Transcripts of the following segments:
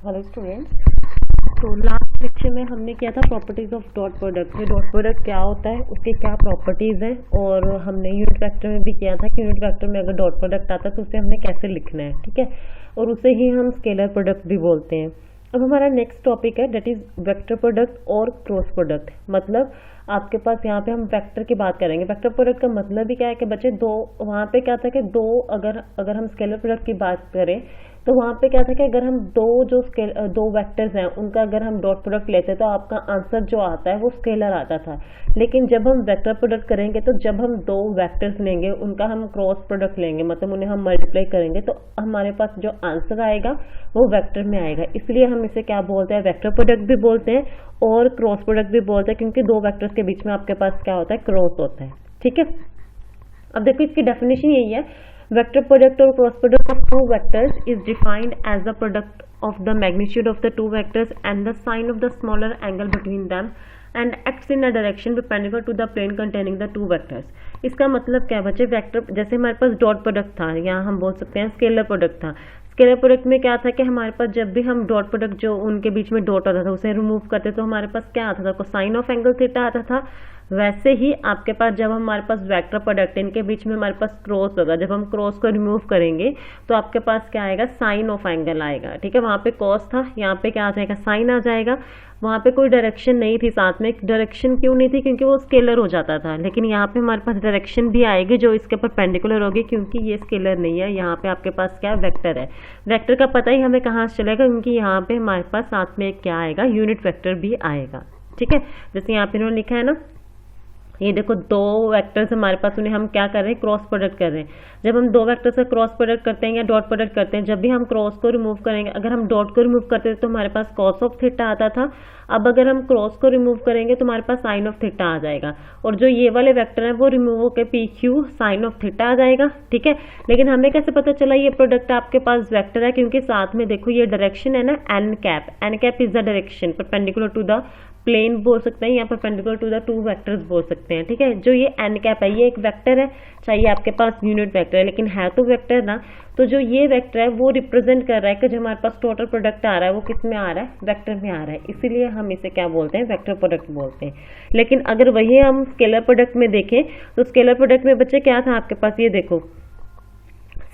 Hello students. तो last lecture में हमने किया था प्रॉपर्टीज ऑफ डॉट प्रोडक्ट में डॉट प्रोडक्ट क्या होता है, उसके क्या प्रॉपर्टीज है, और हमने यूनिट वेक्टर में भी किया था कि यूनिट वेक्टर में अगर डॉट प्रोडक्ट आता है तो उसे हमने कैसे लिखना है, ठीक है। और उसे ही हम स्केलर प्रोडक्ट भी बोलते हैं। अब हमारा नेक्स्ट टॉपिक है डेट इज वेक्टर प्रोडक्ट और क्रॉस प्रोडक्ट। मतलब आपके पास यहाँ पे हम वेक्टर की बात करेंगे। वेक्टर प्रोडक्ट का मतलब भी क्या है कि बच्चे दो, वहाँ पे क्या था कि दो, अगर हम स्केलर प्रोडक्ट की बात करें तो वहाँ पे क्या था कि अगर हम दो वेक्टर्स हैं उनका अगर हम डॉट प्रोडक्ट लेते तो आपका आंसर जो आता है वो स्केलर आता था। लेकिन जब हम वेक्टर प्रोडक्ट करेंगे तो जब हम दो वेक्टर्स लेंगे उनका हम क्रॉस प्रोडक्ट लेंगे, मतलब उन्हें हम मल्टीप्लाई करेंगे तो हमारे पास जो आंसर आएगा वो वेक्टर में आएगा। इसलिए हम इसे क्या बोलते हैं, वेक्टर प्रोडक्ट भी बोलते हैं और क्रॉस प्रोडक्ट भी बोलते हैं, क्योंकि दो वेक्टर्स के बीच में आपके पास क्या होता है, क्रॉस होता है, ठीक है। अब देखो इसकी डेफिनेशन यही है, वेक्टर प्रोडक्ट और cross product of two vectors is defined as the product of the magnitude of the two vectors and the sine of the smaller angle between them and acts in a direction perpendicular to the plane containing the two vectors. इसका मतलब क्या है बच्चे, vector जैसे हमारे पास dot product था, यहाँ हम बोल सकते हैं स्केलर प्रोडक्ट था। स्केलर प्रोडक्ट में क्या था कि हमारे पास जब भी हम डॉट प्रोडक्ट जो उनके बीच में डॉट आता था उसे रिमूव करते तो हमारे पास क्या आता था, कोसाइन ऑफ एंगल थीटा आता था। वैसे ही आपके पास जब हमारे पास वेक्टर प्रोडक्ट है इनके बीच में हमारे पास क्रॉस होगा, जब हम क्रॉस को रिमूव करेंगे तो आपके पास क्या आएगा, साइन ऑफ एंगल आएगा, ठीक है। वहाँ पे कॉस था, यहाँ पे क्या आ जाएगा, साइन आ जाएगा। वहाँ पे कोई डायरेक्शन नहीं थी, साथ में डायरेक्शन क्यों नहीं थी, क्योंकि वो स्केलर हो जाता था। लेकिन यहाँ पे हमारे पास डायरेक्शन भी आएगी जो इसके परपेंडिकुलर होगी, क्योंकि ये स्केलर नहीं है, यहाँ पे आपके पास क्या वेक्टर है। वेक्टर का पता ही हमें कहाँ से चलेगा, क्योंकि यहाँ पे हमारे पास साथ में क्या आएगा, यूनिट वेक्टर भी आएगा, ठीक है। जैसे यहाँ पे इन्होंने लिखा है ना, ये देखो दो वेक्टर्स हमारे पास, उन्हें हम क्या कर रहे हैं, क्रॉस प्रोडक्ट कर रहे हैं। जब हम दो वेक्टर्स का क्रॉस प्रोडक्ट करते हैं या डॉट प्रोडक्ट करते हैं, जब भी हम क्रॉस को रिमूव करेंगे, अगर हम डॉट को रिमूव करते थे तो हमारे पास कॉस ऑफ थीटा आता था। अब अगर हम क्रॉस को रिमूव करेंगे तो हमारे पास साइन ऑफ थीटा आ जाएगा, और जो ये वाले वेक्टर है वो रिमूव होकर P Q sine of theta आ जाएगा, ठीक है। लेकिन हमें कैसे पता चला ये प्रोडक्ट आपके पास वेक्टर है, क्योंकि साथ में देखो ये डायरेक्शन है ना, n cap is the direction perpendicular to the plane बोल सकते हैं या perpendicular to the two vectors बोल सकते हैं, ठीक है। जो ये एन कैप है ये एक वेक्टर है, चाहिए आपके पास यूनिट वेक्टर है, लेकिन है तो वेक्टर ना। तो जो ये वेक्टर है वो रिप्रेजेंट कर रहा है कि जो हमारे पास टोटल प्रोडक्ट आ रहा है वो किस में आ रहा है, वेक्टर में आ रहा है। इसीलिए हम इसे क्या बोलते हैं, वेक्टर प्रोडक्ट बोलते हैं। लेकिन अगर वही हम स्केलर प्रोडक्ट में देखें तो स्केलर प्रोडक्ट में बच्चे क्या था आपके पास, ये देखो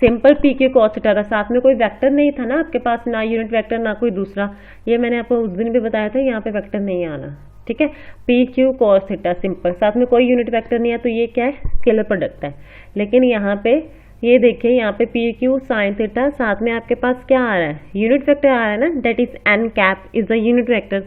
simple P Q cos theta था, साथ में कोई वेक्टर नहीं था ना आपके पास, ना यूनिट वेक्टर ना कोई दूसरा। ये मैंने आपको उस दिन भी बताया था, यहाँ पे वेक्टर नहीं आना, ठीक है। P Q cos theta simple, साथ में कोई यूनिट वेक्टर नहीं है, तो ये क्या है, स्केलर प्रोडक्ट है। लेकिन यहाँ पे ये देखिए, यहाँ पे पी क्यू साइन थीटा, साथ में आपके पास क्या आ रहा है, यूनिट वेक्टर आ रहा है ना, that is n cap is the unit vector.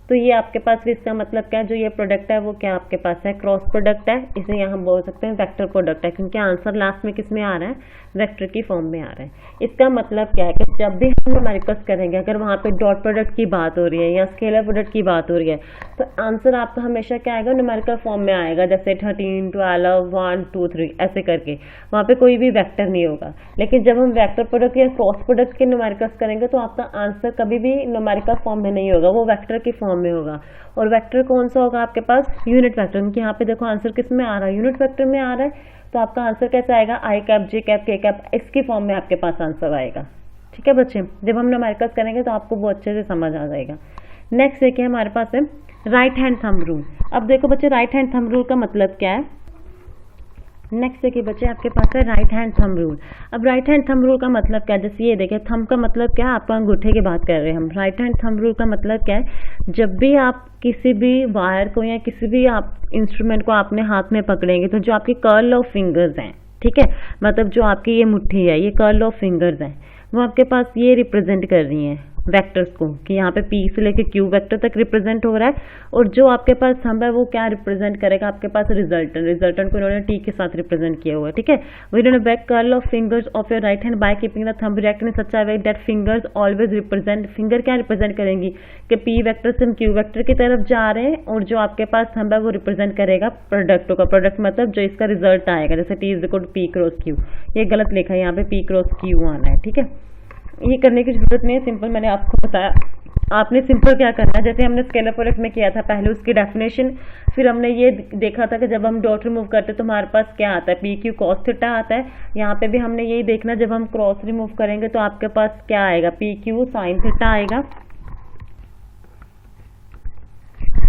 तो ये आपके पास भी, इसका मतलब क्या है, जो ये प्रोडक्ट है वो क्या आपके पास है, क्रॉस प्रोडक्ट है। इसे यहाँ बोल सकते हैं वेक्टर प्रोडक्ट है, क्योंकि आंसर लास्ट में किस में आ रहा है, वेक्टर की फॉर्म में आ रहा है। इसका मतलब क्या है कि जब भी हम न्यूमेरिकल्स करेंगे, अगर वहाँ पे डॉट प्रोडक्ट की बात हो रही है या स्केलर प्रोडक्ट की बात हो रही है, तो आंसर आपका हमेशा क्या आएगा, न्यूमेरिकल फॉर्म में आएगा, जैसे 13, 12, 1, 2, 3 ऐसे करके। वहाँ पे कोई भी वेक्टर नहीं होगा। लेकिन जब हम वेक्टर प्रोडक्ट या क्रॉस प्रोडक्ट के न्यूमेरिकल्स करेंगे तो आपका आंसर कभी भी न्यूमेरिकल फॉर्म में नहीं होगा, वो वेक्टर की फॉर्म में होगा। और वेक्टर कौन सा होगा आपके पास, यूनिट वेक्टर, क्योंकि यहाँ पे देखो आंसर किस में आ रहा है, यूनिट वेक्टर में आ रहा है। तो आपका आंसर कैसे आएगा, आई कैप, जे कैप, के कैप, इसकी फॉर्म में आपके पास आंसर आएगा, ठीक है बच्चे। जब हम न्यूमेरिकल्स करेंगे तो आपको वो अच्छे से समझ आ जाएगा। नेक्स्ट देखिए हमारे पास है राइट हैंड थंब रूल। अब देखो बच्चे राइट हैंड थंब रूल का मतलब क्या है, नेक्स्ट देखिए बच्चे आपके पास है राइट हैंड थंब रूल। अब राइट हैंड थंब रूल का मतलब क्या है, जैसे ये देखिए थंब का मतलब क्या है, आपका अंगूठे की बात कर रहे हैं हम। राइट हैंड थंब रूल का मतलब क्या है, जब भी आप किसी भी वायर को या किसी भी आप इंस्ट्रूमेंट को आपने हाथ में पकड़ेंगे तो जो आपकी कर्ल ऑफ फिंगर्स हैं, ठीक है, मतलब जो आपकी ये मुट्ठी है ये कर्ल ऑफ फिंगर्स हैं, वो आपके पास ये रिप्रेजेंट कर रही हैं वेक्टर्स को, कि यहाँ पे पी से लेके क्यू वेक्टर तक रिप्रेजेंट हो रहा है। और जो आपके पास थंब है वो क्या रिप्रेजेंट करेगा, आपके पास रिजल्टेंट को इन्होंने टी के साथ रिप्रेजेंट किया हुआ है, ठीक है। वो इन्होंने back curl of fingers of your right hand by keeping the thumb erect in such a way that fingers always represent, finger क्या रिप्रेजेंट करेंगी कि पी वेक्टर से हम क्यू वेक्टर की तरफ जा रहे हैं, और जो आपके पास थंब है वो रिप्रेजेंट करेगा प्रोडक्ट का, प्रोडक्ट मतलब जो इसका रिजल्ट आएगा, जैसे T is equal to P cross Q. ये गलत लिखा है, यहाँ पे पी क्रॉस क्यू आना है, ठीक है। ये करने की जरूरत नहीं है, सिंपल मैंने आपको बताया आपने सिंपल क्या करना है, जैसे हमने स्केलर प्रोडक्ट में किया था, पहले उसकी डेफिनेशन, फिर हमने ये देखा था कि जब हम डॉट रिमूव करते हैं तो हमारे पास क्या आता है, पी क्यू कॉस थीटा आता है। यहाँ पे भी हमने यही देखना, जब हम क्रॉस रिमूव करेंगे तो आपके पास क्या आएगा, पी क्यू साइन थीटा आएगा।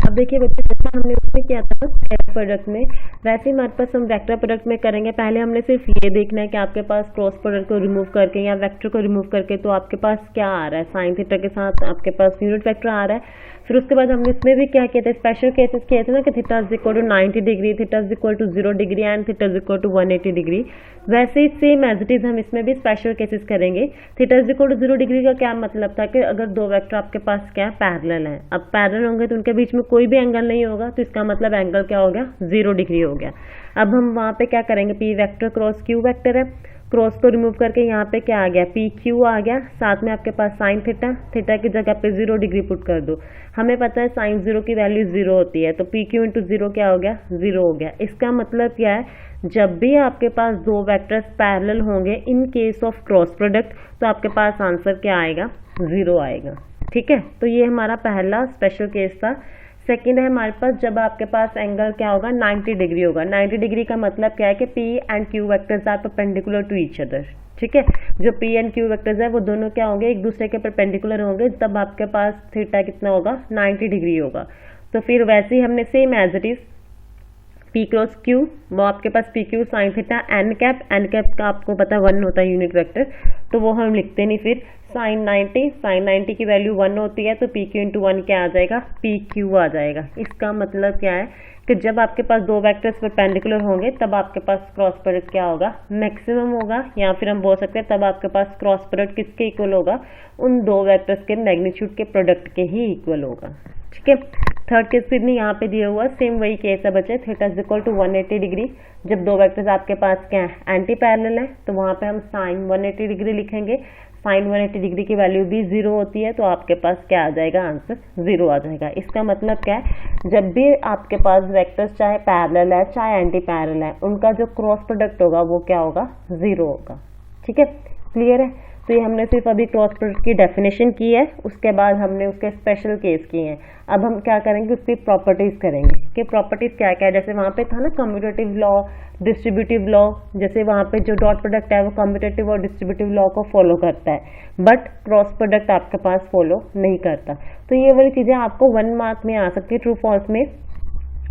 अब देखिए बच्चे, जैसा हमने उसमें किया था स्केलर प्रोडक्ट में, वैसे ही हमारे पास हम वेक्टर प्रोडक्ट में करेंगे। पहले हमने सिर्फ ये देखना है कि आपके पास क्रॉस प्रोडक्ट को रिमूव करके या वेक्टर को रिमूव करके तो आपके पास क्या आ रहा है, साइन थीटा के साथ आपके पास यूनिट वेक्टर आ रहा है। फिर उसके बाद हमने इसमें भी क्या किया था, स्पेशल केसेस किए थे ना कि theta is equal to 90 degree, theta is equal to 0 degree and theta is equal to 180 degree. वैसे ही सेम एज इट इज हम इसमें भी स्पेशल केसेस करेंगे। Theta is equal to 0 degree का क्या मतलब था कि अगर दो वेक्टर आपके पास क्या पैरेलल है, अब पैरेलल होंगे तो उनके बीच में कोई भी एंगल नहीं होगा, तो इसका मतलब एंगल क्या हो गया, 0 डिग्री हो गया। अब हम वहाँ पे क्या करेंगे, P vector cross Q vector है, क्रॉस को रिमूव करके यहाँ पे क्या आ गया, पी क्यू आ गया, साथ में आपके पास साइन थीटा, थीटा की जगह पे 0 डिग्री पुट कर दो। हमें पता है साइन 0 की वैल्यू 0 होती है, तो पी क्यू इंटू 0 क्या हो गया, 0 हो गया। इसका मतलब क्या है, जब भी आपके पास दो वेक्टर्स पैरेलल होंगे in case of cross product, तो आपके पास आंसर क्या आएगा, 0 आएगा। ठीक है, तो ये हमारा पहला स्पेशल केस था। सेकेंड है हमारे पास, जब आपके पास एंगल क्या होगा, 90 डिग्री होगा। 90 डिग्री का मतलब क्या है कि P and Q vectors are perpendicular to each other. ठीक है, जो पी एंड क्यू वेक्टर्स है वो दोनों क्या होंगे, एक दूसरे के परपेंडिकुलर होंगे, तब आपके पास थीटा कितना होगा, 90 डिग्री होगा। तो फिर वैसे ही हमने same as it is P cross Q, वो आपके पास P Q sine theta N cap का आपको पता 1 होता है यूनिट वेक्टर, तो वो हम लिखते नहीं। फिर साइन 90 की वैल्यू 1 होती है, तो पी क्यू इंटू 1 क्या आ जाएगा, पी क्यू आ जाएगा। इसका मतलब क्या है कि जब आपके पास दो वेक्टर्स परपेंडिकुलर होंगे तब आपके पास क्रॉस प्रोडक्ट क्या होगा, मैक्सिमम होगा, या फिर हम बोल सकते हैं तब आपके पास क्रॉस प्रोडक्ट किसके इक्वल होगा, उन दो वेक्टर्स के मैग्नीट्यूड के प्रोडक्ट के ही इक्वल होगा। ठीक है, थर्ड केस फिर नहीं यहाँ पे दिया हुआ, सेम वही केस है बच्चे, theta is equal to 180 degree. जब दो वेक्टर्स आपके पास क्या है, एंटी पैरेलल है, तो वहाँ पे हम साइन 180 डिग्री लिखेंगे। साइन 180 डिग्री की वैल्यू भी 0 होती है, तो आपके पास क्या आ जाएगा, आंसर 0 आ जाएगा। इसका मतलब क्या है, जब भी आपके पास वेक्टर्स चाहे पैरेलल है चाहे एंटी पैरेलल है, उनका जो क्रॉस प्रोडक्ट होगा वो क्या होगा, 0 होगा। ठीक है, क्लियर है। तो ये हमने सिर्फ अभी क्रॉस प्रोडक्ट की डेफिनेशन की है, उसके बाद हमने उसके स्पेशल केस किए हैं। अब हम क्या करेंगे, उसकी प्रॉपर्टीज करेंगे कि प्रॉपर्टीज क्या क्या है। जैसे वहाँ पे था ना कम्यूटेटिव लॉ, डिस्ट्रीब्यूटिव लॉ, जैसे वहाँ पे जो डॉट प्रोडक्ट है वो कम्यूटेटिव और डिस्ट्रीब्यूटिव लॉ को फॉलो करता है, बट क्रॉस प्रोडक्ट आपके पास फॉलो नहीं करता। तो ये वाली चीज़ें आपको 1 मार्क में आ सकती है, ट्रू फॉल्स में।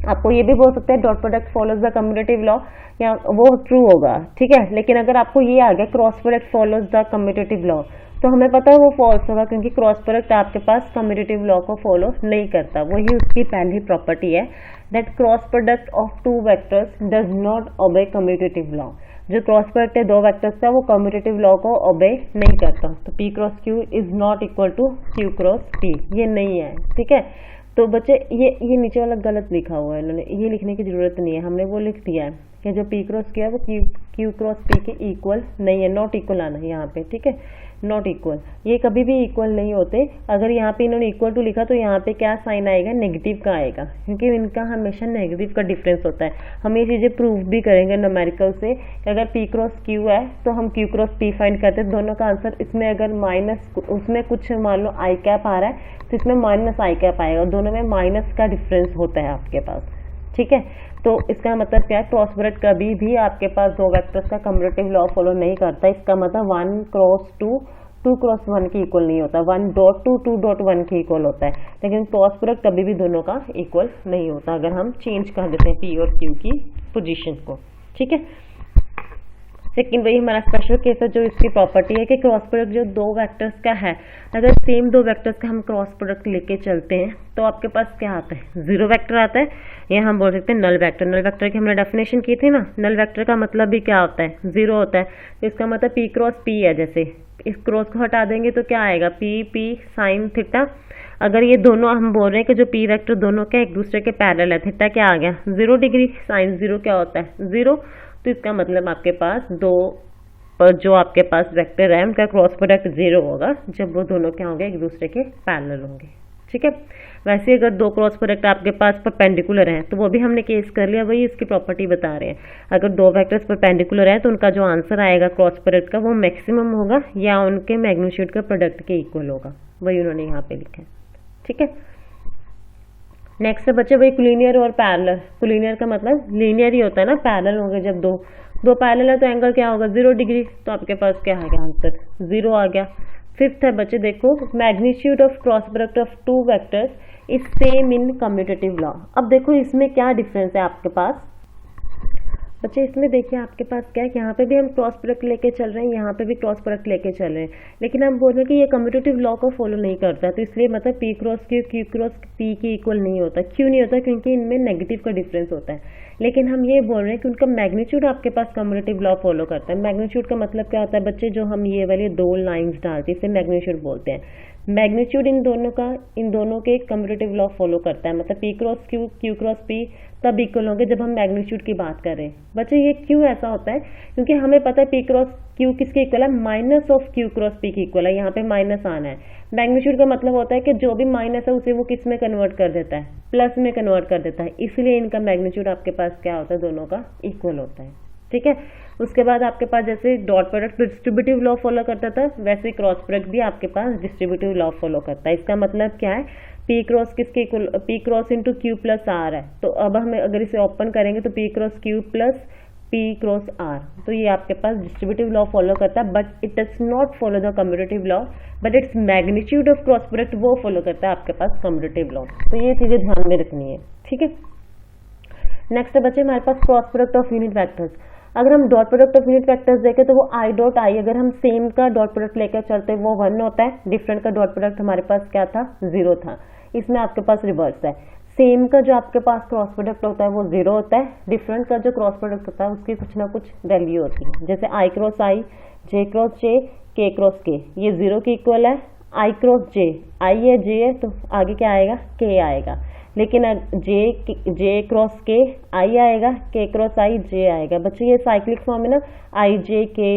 आपको ये भी बोल सकते हैं dot product follows the commutative law, या वो ट्रू होगा। ठीक है, लेकिन अगर आपको ये आ गया cross product follows the commutative law, तो हमें पता है वो फॉल्स होगा, क्योंकि क्रॉस प्रोडक्ट आपके पास कम्यूटेटिव लॉ को फॉलो नहीं करता। वही उसकी पहली प्रॉपर्टी है, that cross product of two vectors does not obey commutative law. जो क्रॉस प्रोडक्ट है दो वेक्टर्स का, वो कम्यूटेटिव लॉ को ओबे नहीं करता। तो P cross Q is not equal to Q cross P, ये नहीं है। ठीक है, तो बच्चे ये नीचे वाला गलत लिखा हुआ है, इन्होंने ये लिखने की जरूरत नहीं है, हमने वो लिख दिया है कि जो पी क्रॉस किया वो क्यू क्रॉस पी के इक्वल नहीं है, नॉट इक्वल आना है यहाँ पे। ठीक है, नॉट इक्वल, ये कभी भी इक्वल नहीं होते। अगर यहाँ पे इन्होंने इक्वल टू लिखा तो यहाँ पे क्या साइन आएगा, नेगेटिव का आएगा, क्योंकि इनका हमेशा नेगेटिव का डिफरेंस होता है। हम ये चीज़ें प्रूव भी करेंगे न्यूमेरिकल से। अगर पी क्रॉस क्यू है तो हम क्यू क्रॉस पी फाइंड करते हैं, दोनों का आंसर इसमें अगर माइनस, उसमें कुछ मान लो आई कैप आ रहा है तो इसमें माइनस आई कैप आएगा, दोनों में माइनस का डिफरेंस होता है आपके पास। ठीक है, तो इसका मतलब क्या है, क्रॉस प्रोडक्ट कभी भी आपके पास दो वेक्टर्स का कम्यूटेटिव लॉ फॉलो नहीं करता। इसका मतलब 1 क्रॉस 2 क्रॉस 1 की इक्वल नहीं होता, 1.2 की इक्वल होता है। लेकिन क्रॉस प्रोडक्ट कभी भी दोनों का इक्वल नहीं होता, अगर हम चेंज कर देते हैं पी और क्यू की पोजीशन को। ठीक है, लेकिन वही हमारा स्पेशल केस है, जो इसकी प्रॉपर्टी है कि क्रॉस प्रोडक्ट जो दो वेक्टर्स का है, अगर सेम दो वेक्टर्स का हम क्रॉस प्रोडक्ट लेके चलते हैं तो आपके पास क्या आता है, 0 वेक्टर आता है, या हम बोल सकते हैं नल वेक्टर। नल वेक्टर की हमने डेफिनेशन की थी ना, नल वेक्टर का मतलब भी क्या होता है, 0 होता है। तो इसका मतलब पी क्रॉस पी है, जैसे इस क्रॉस को हटा देंगे तो क्या आएगा, पी साइन थीटा। अगर ये दोनों हम बोल रहे हैं कि जो पी वेक्टर दोनों के एक दूसरे के पैरेलल है, थीटा क्या आ गया, 0 डिग्री, साइन 0 क्या होता है, 0। तो इसका मतलब आपके पास दो पर जो आपके पास वेक्टर है उनका क्रॉस प्रोडक्ट 0 होगा जब वो दोनों क्या होंगे, एक दूसरे के पैरेलल होंगे। ठीक है, वैसे अगर दो क्रॉस प्रोडक्ट आपके पास परपेंडिकुलर हैं तो वो भी हमने केस कर लिया, वही इसकी प्रॉपर्टी बता रहे हैं। अगर दो वेक्टर्स परपेंडिकुलर हैं तो उनका जो आंसर आएगा क्रॉस प्रोडक्ट का वो मैक्सिमम होगा या उनके मैग्नीट्यूड के प्रोडक्ट के इक्वल होगा। वही उन्होंने यहाँ पे लिखा है। ठीक है, नेक्स्ट है बच्चे वही कोलिनियर और पैरेलल। कोलिनियर का मतलब लीनियर ही होता है ना, पैरेलल होंगे जब दो पैरेलल है तो एंगल क्या होगा 0 डिग्री, तो आपके पास क्या आ गया आंसर 0 आ गया। फिफ्थ है बच्चे देखो magnitude of cross product of two vectors is same in commutative law. अब देखो इसमें क्या डिफरेंस है आपके पास बच्चे, इसमें देखिए आपके पास क्या है, यहाँ पे भी हम क्रॉस प्रोडक्ट लेके चल रहे हैं, यहाँ पे भी क्रॉस प्रोडक्ट लेके चल रहे हैं, लेकिन हम बोल रहे हैं कि ये कम्यूटेटिव लॉ को फॉलो नहीं करता, तो इसलिए मतलब P cross Q cross P के इक्वल नहीं होता। क्यों नहीं होता? क्योंकि इनमें नेगेटिव का डिफरेंस होता है। लेकिन हम ये बोल रहे हैं कि उनका मैग्नीट्यूड आपके पास कम्यूटेटिव लॉ फॉलो करता है। मैग्नीट्यूड का मतलब क्या होता है बच्चे, जो हम ये वाली दो लाइन्स डालते हैं इसे मैग्नीट्यूड बोलते हैं। मैग्नीट्यूड इन दोनों के कम्यूटेटिव लॉ फॉलो करता है, मतलब P cross Q cross P तब इक्वल होंगे जब हम मैग्नीट्यूड की बात कर रहे हैं। बच्चे ये क्यों ऐसा होता है? क्योंकि हमें पता है पी क्रॉस क्यू किसके इक्वल है, minus of Q cross P की इक्वल है, यहाँ पे माइनस आना है। मैग्नीट्यूड का मतलब होता है कि जो भी माइनस है उसे वो किस में कन्वर्ट कर देता है, प्लस में कन्वर्ट कर देता है, इसलिए इनका मैग्नीट्यूड आपके पास क्या होता है, दोनों का इक्वल होता है। ठीक है, उसके बाद आपके पास जैसे dot product distributive law follow करता था, वैसे क्रॉस प्रोडक्ट भी आपके पास डिस्ट्रीब्यूटिव लॉ फॉलो करता है। इसका मतलब क्या है, पी क्रॉस किसके equal, P cross into Q plus R है, तो अब हमें अगर इसे ओपन करेंगे तो P cross Q plus P cross R, तो ये आपके पास डिस्ट्रीब्यूटिव लॉ फॉलो करता है, but it does not follow the commutative law, but its magnitude of cross product वो फॉलो करता है आपके पास कम्यूटेटिव लॉ। तो ये चीजें ध्यान में रखनी है। ठीक है, नेक्स्ट है बच्चे हमारे पास cross product of unit vectors. अगर हम dot product of unit vectors देखें तो वो आई डॉट आई, अगर हम सेम का डॉट प्रोडक्ट लेकर चलते वो 1 होता है, डिफरेंट का डॉट प्रोडक्ट हमारे पास क्या था 0 था। इसमें आपके पास रिवर्स है, सेम का जो आपके पास क्रॉस प्रोडक्ट होता है वो 0 होता है, डिफरेंट का जो क्रॉस प्रोडक्ट होता है उसकी कुछ ना कुछ वैल्यू होती है, जैसे आई क्रॉस आई, जे क्रॉस जे, के क्रॉस के, ये 0 के इक्वल है। आई क्रॉस जे, आई है जे है तो आगे क्या आएगा के आएगा, लेकिन जे क्रॉस के आई आएगा, के क्रॉस आई जे आएगा। बच्चे ये साइक्लिक फॉर्म है ना, आई जे के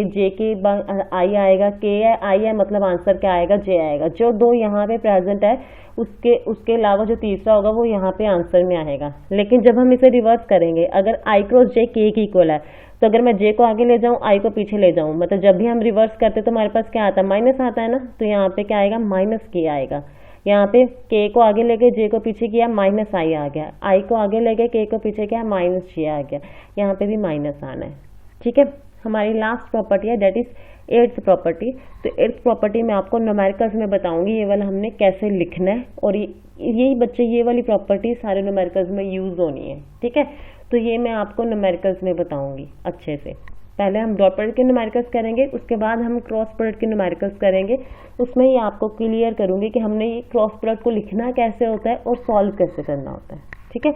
आई आएगा, के आई है, मतलब आंसर क्या आएगा जे आएगा। जो दो यहाँ पे प्रेजेंट है उसके अलावा जो तीसरा होगा वो यहाँ पे आंसर में आएगा। लेकिन जब हम इसे रिवर्स करेंगे, अगर आई क्रॉस जे के इक्वल है, तो अगर मैं जे को आगे ले जाऊँ आई को पीछे ले जाऊँ, मतलब जब भी हम रिवर्स करते तो हमारे पास क्या आता है माइनस आता है ना, तो यहाँ पे क्या आएगा माइनस के आएगा। यहाँ पे के को आगे लेके जे को पीछे किया माइनस आई आ गया, आई को आगे लेके के को पीछे किया माइनस जे आ गया, यहाँ पे भी माइनस आना है। ठीक है, हमारी लास्ट प्रॉपर्टी है दैट इज 8th प्रॉपर्टी। तो 8th प्रॉपर्टी में आपको न्यूमेरिकल्स में बताऊंगी ये वाला हमने कैसे लिखना है, और यही बच्चे ये वाली प्रॉपर्टी सारे न्यूमेरिकल्स में यूज होनी है। ठीक है, तो ये मैं आपको न्यूमेरिकल्स में बताऊंगी अच्छे से। पहले हम डॉट प्रोडक्ट के न्यूमेरिकल्स करेंगे, उसके बाद हम क्रॉस प्रोडक्ट के न्यूमेरिकल्स करेंगे। उसमें ही आपको क्लियर करूंगी कि हमने ये क्रॉस प्रोडक्ट को लिखना कैसे होता है और सॉल्व कैसे करना होता है। ठीक है,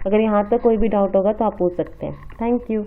अगर यहाँ तक कोई भी डाउट होगा तो आप पूछ सकते हैं। Thank you.